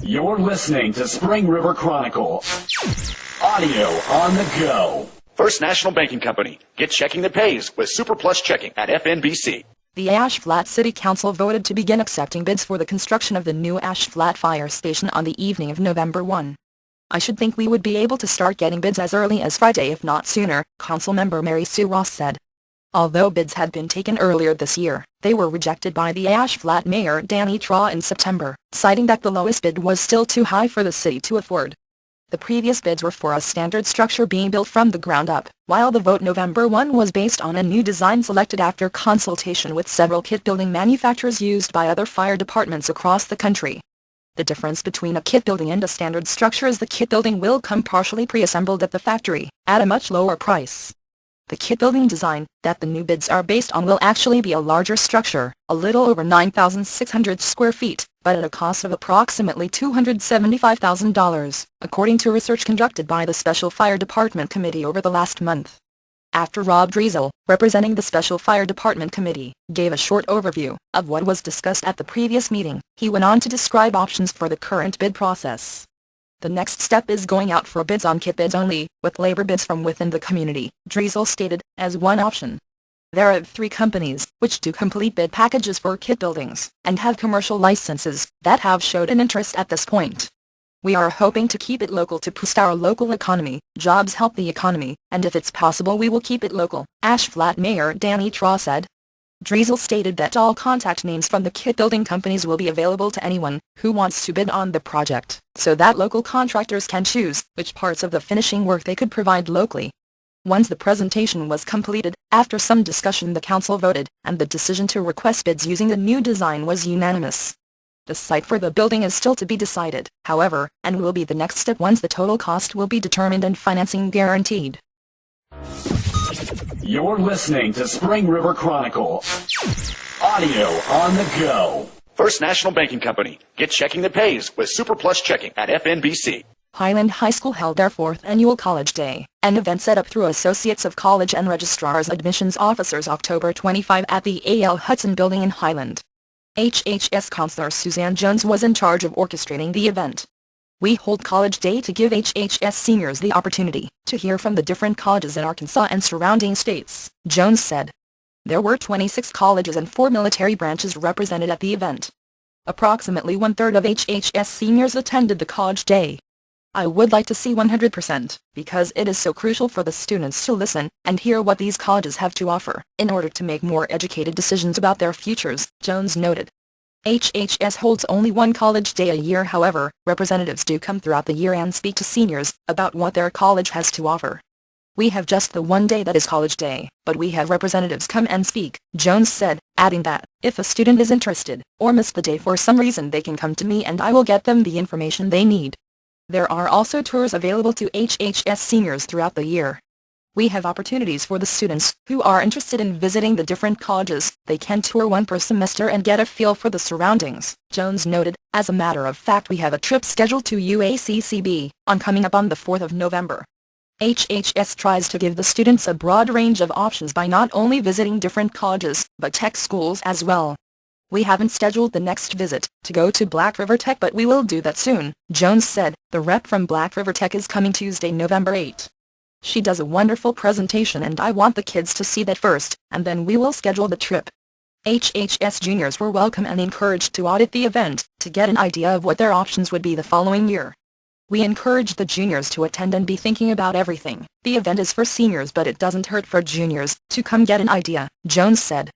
You're listening to Spring River Chronicle. Audio on the go. First National Banking Company. Get checking that pays with Super Plus Checking at FNBC. The Ash Flat City Council voted to begin accepting bids for the construction of the new Ash Flat Fire Station on the evening of November 1. I should think we would be able to start getting bids as early as Friday if not sooner, Councilmember Mary Sue Ross said. Although bids had been taken earlier this year, they were rejected by the Ash Flat Mayor Danny Traw in September, citing that the lowest bid was still too high for the city to afford. The previous bids were for a standard structure being built from the ground up, while the vote November 1 was based on a new design selected after consultation with several kit building manufacturers used by other fire departments across the country. The difference between a kit building and a standard structure is the kit building will come partially pre-assembled at the factory, at a much lower price. The kit building design that the new bids are based on will actually be a larger structure, a little over 9,600 square feet, but at a cost of approximately $275,000, according to research conducted by the Special Fire Department Committee over the last month. After Rob Driesel, representing the Special Fire Department Committee, gave a short overview of what was discussed at the previous meeting, he went on to describe options for the current bid process. The next step is going out for bids on kit bids only, with labor bids from within the community, Driesel stated, as one option. There are 3 companies, which do complete bid packages for kit buildings, and have commercial licenses, that have showed an interest at this point. We are hoping to keep it local to boost our local economy, jobs help the economy, and if it's possible we will keep it local, Ash Flat Mayor Danny Traw said. Driesel stated that all contact names from the kit building companies will be available to anyone who wants to bid on the project, so that local contractors can choose which parts of the finishing work they could provide locally. Once the presentation was completed, after some discussion the council voted, and the decision to request bids using the new design was unanimous. The site for the building is still to be decided, however, and will be the next step once the total cost will be determined and financing guaranteed. You're listening to Spring River Chronicle. Audio on the go. First National Banking Company. Get checking that pays with Super Plus Checking at FNBC. Highland High School held their 4th annual College Day, an event set up through Associates of College and Registrar's Admissions Officers October 25 at the A.L. Hudson Building in Highland. HHS Counselor Suzanne Jones was in charge of orchestrating the event. We hold College Day to give HHS seniors the opportunity to hear from the different colleges in Arkansas and surrounding states, Jones said. There were 26 colleges and 4 military branches represented at the event. Approximately 1/3 of HHS seniors attended the College Day. I would like to see 100%, because it is so crucial for the students to listen and hear what these colleges have to offer, in order to make more educated decisions about their futures, Jones noted. HHS holds only one College Day a year. However, representatives do come throughout the year and speak to seniors about what their college has to offer. We have just the one day that is College Day, but we have representatives come and speak, Jones said, adding that, if a student is interested, or missed the day for some reason they can come to me and I will get them the information they need. There are also tours available to HHS seniors throughout the year. We have opportunities for the students who are interested in visiting the different colleges. They can tour one per semester and get a feel for the surroundings, Jones noted. As a matter of fact, we have a trip scheduled to UACCB coming up on the 4th of November. HHS tries to give the students a broad range of options by not only visiting different colleges, but tech schools as well. We haven't scheduled the next visit to go to Black River Tech, but we will do that soon, Jones said. The rep from Black River Tech is coming Tuesday, November 8. She does a wonderful presentation and I want the kids to see that first, and then we will schedule the trip. HHS juniors were welcome and encouraged to audit the event, to get an idea of what their options would be the following year. We encourage the juniors to attend and be thinking about everything. The event is for seniors, but it doesn't hurt for juniors to come get an idea, Jones said.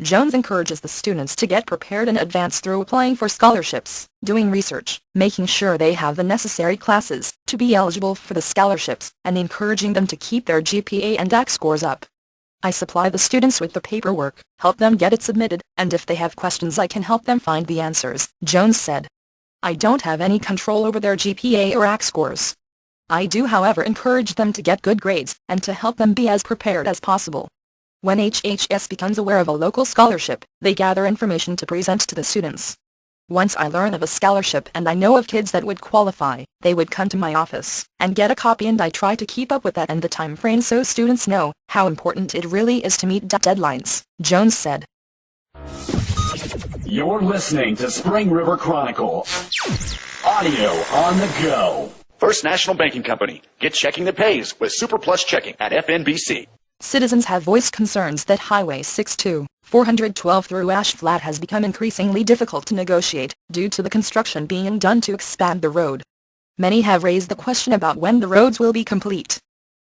Jones encourages the students to get prepared in advance through applying for scholarships, doing research, making sure they have the necessary classes to be eligible for the scholarships, and encouraging them to keep their GPA and ACT scores up. I supply the students with the paperwork, help them get it submitted, and if they have questions I can help them find the answers, Jones said. I don't have any control over their GPA or ACT scores. I do, however, encourage them to get good grades, and to help them be as prepared as possible. When HHS becomes aware of a local scholarship, they gather information to present to the students. Once I learn of a scholarship and I know of kids that would qualify, they would come to my office and get a copy, and I try to keep up with that and the time frame so students know how important it really is to meet deadlines, Jones said. You're listening to Spring River Chronicle. Audio on the go. First National Banking Company. Get checking that pays with Super Plus Checking at FNBC. Citizens have voiced concerns that Highway 62, 412 through Ash Flat has become increasingly difficult to negotiate due to the construction being done to expand the road. Many have raised the question about when the roads will be complete.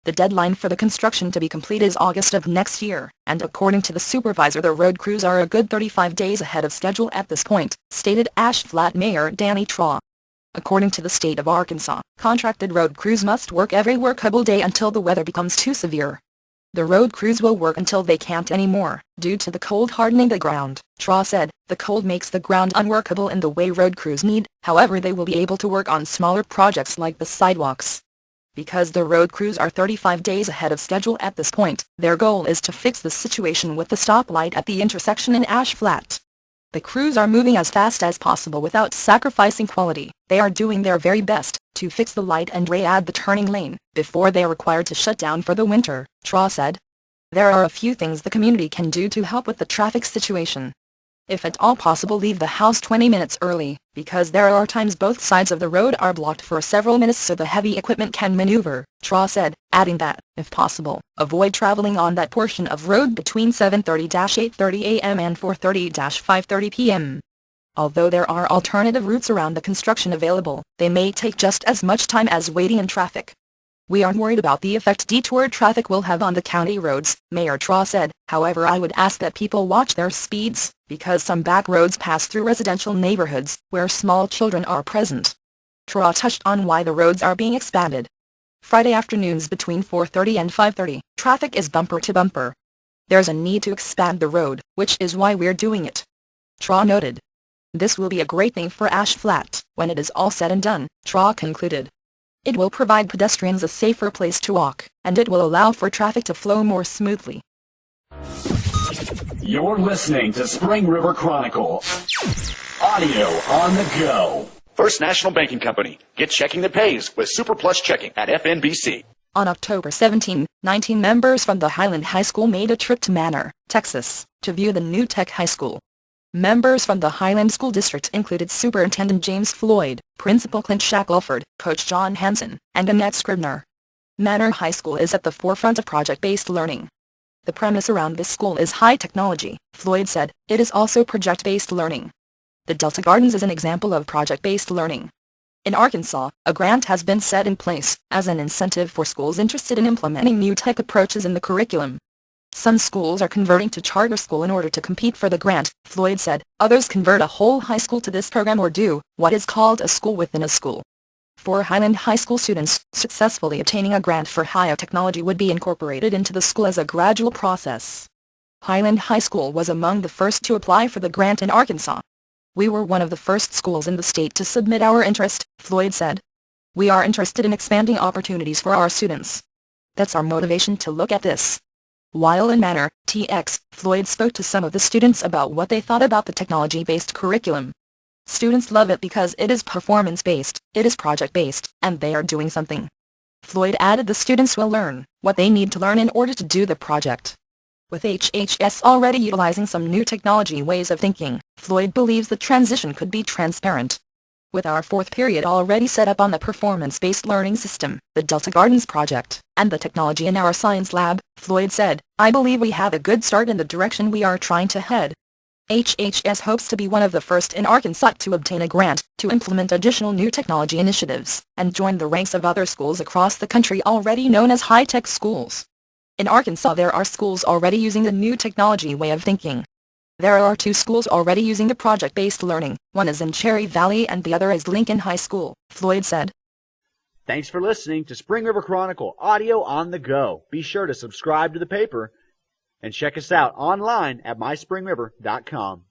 The deadline for the construction to be complete is August of next year, and according to the supervisor, the road crews are a good 35 days ahead of schedule at this point, stated Ash Flat Mayor Danny Traw. According to the state of Arkansas, contracted road crews must work every workable day until the weather becomes too severe. The road crews will work until they can't anymore, due to the cold hardening the ground, Traw said. The cold makes the ground unworkable in the way road crews need, however they will be able to work on smaller projects like the sidewalks. Because the road crews are 35 days ahead of schedule at this point, their goal is to fix the situation with the stoplight at the intersection in Ash Flat. The crews are moving as fast as possible without sacrificing quality. They are doing their very best to fix the light and re-add the turning lane before they are required to shut down for the winter, Traw said. There are a few things the community can do to help with the traffic situation. If at all possible, leave the house 20 minutes early, because there are times both sides of the road are blocked for several minutes so the heavy equipment can maneuver, Traw said, adding that, if possible, avoid traveling on that portion of road between 7:30-8:30 a.m. and 4:30-5:30 p.m. Although there are alternative routes around the construction available, they may take just as much time as waiting in traffic. We aren't worried about the effect detour traffic will have on the county roads, Mayor Traw said. However, I would ask that people watch their speeds, because some back roads pass through residential neighborhoods, where small children are present. Traw touched on why the roads are being expanded. Friday afternoons between 4:30 and 5:30, traffic is bumper to bumper. There's a need to expand the road, which is why we're doing it. Traw noted. This will be a great thing for Ash Flat, when it is all said and done, Traw concluded. It will provide pedestrians a safer place to walk, and it will allow for traffic to flow more smoothly. You're listening to Spring River Chronicle. Audio on the go. First National Banking Company. Get checking that pays with Super Plus Checking at FNBC. On October 17, 19 members from the Highland High School made a trip to Manor, Texas, to view the new Tech High School. Members from the Highland School District included Superintendent James Floyd, Principal Clint Shackelford, Coach John Hansen, and Annette Scribner. Manor High School is at the forefront of project-based learning. The premise around this school is high technology, Floyd said. It is also project-based learning. The Delta Gardens is an example of project-based learning. In Arkansas, a grant has been set in place as an incentive for schools interested in implementing new tech approaches in the curriculum. Some schools are converting to charter school in order to compete for the grant, Floyd said. Others convert a whole high school to this program or do what is called a school within a school. For Highland High School students, successfully attaining a grant for higher technology would be incorporated into the school as a gradual process. Highland High School was among the first to apply for the grant in Arkansas. We were one of the first schools in the state to submit our interest, Floyd said. We are interested in expanding opportunities for our students. That's our motivation to look at this. While in Manor, TX, Floyd spoke to some of the students about what they thought about the technology-based curriculum. Students love it because it is performance-based, it is project-based, and they are doing something. Floyd added the students will learn what they need to learn in order to do the project. With HHS already utilizing some new technology ways of thinking, Floyd believes the transition could be transparent. With our fourth period already set up on the performance-based learning system, the Delta Gardens project, and the technology in our science lab, Floyd said, I believe we have a good start in the direction we are trying to head. HHS hopes to be one of the first in Arkansas to obtain a grant to implement additional new technology initiatives, and join the ranks of other schools across the country already known as high-tech schools. In Arkansas there are schools already using the new technology way of thinking. There are 2 schools already using the project-based learning, one is in Cherry Valley and the other is Lincoln High School, Floyd said. Thanks for listening to Spring River Chronicle Audio on the Go. Be sure to subscribe to the paper and check us out online at myspringriver.com.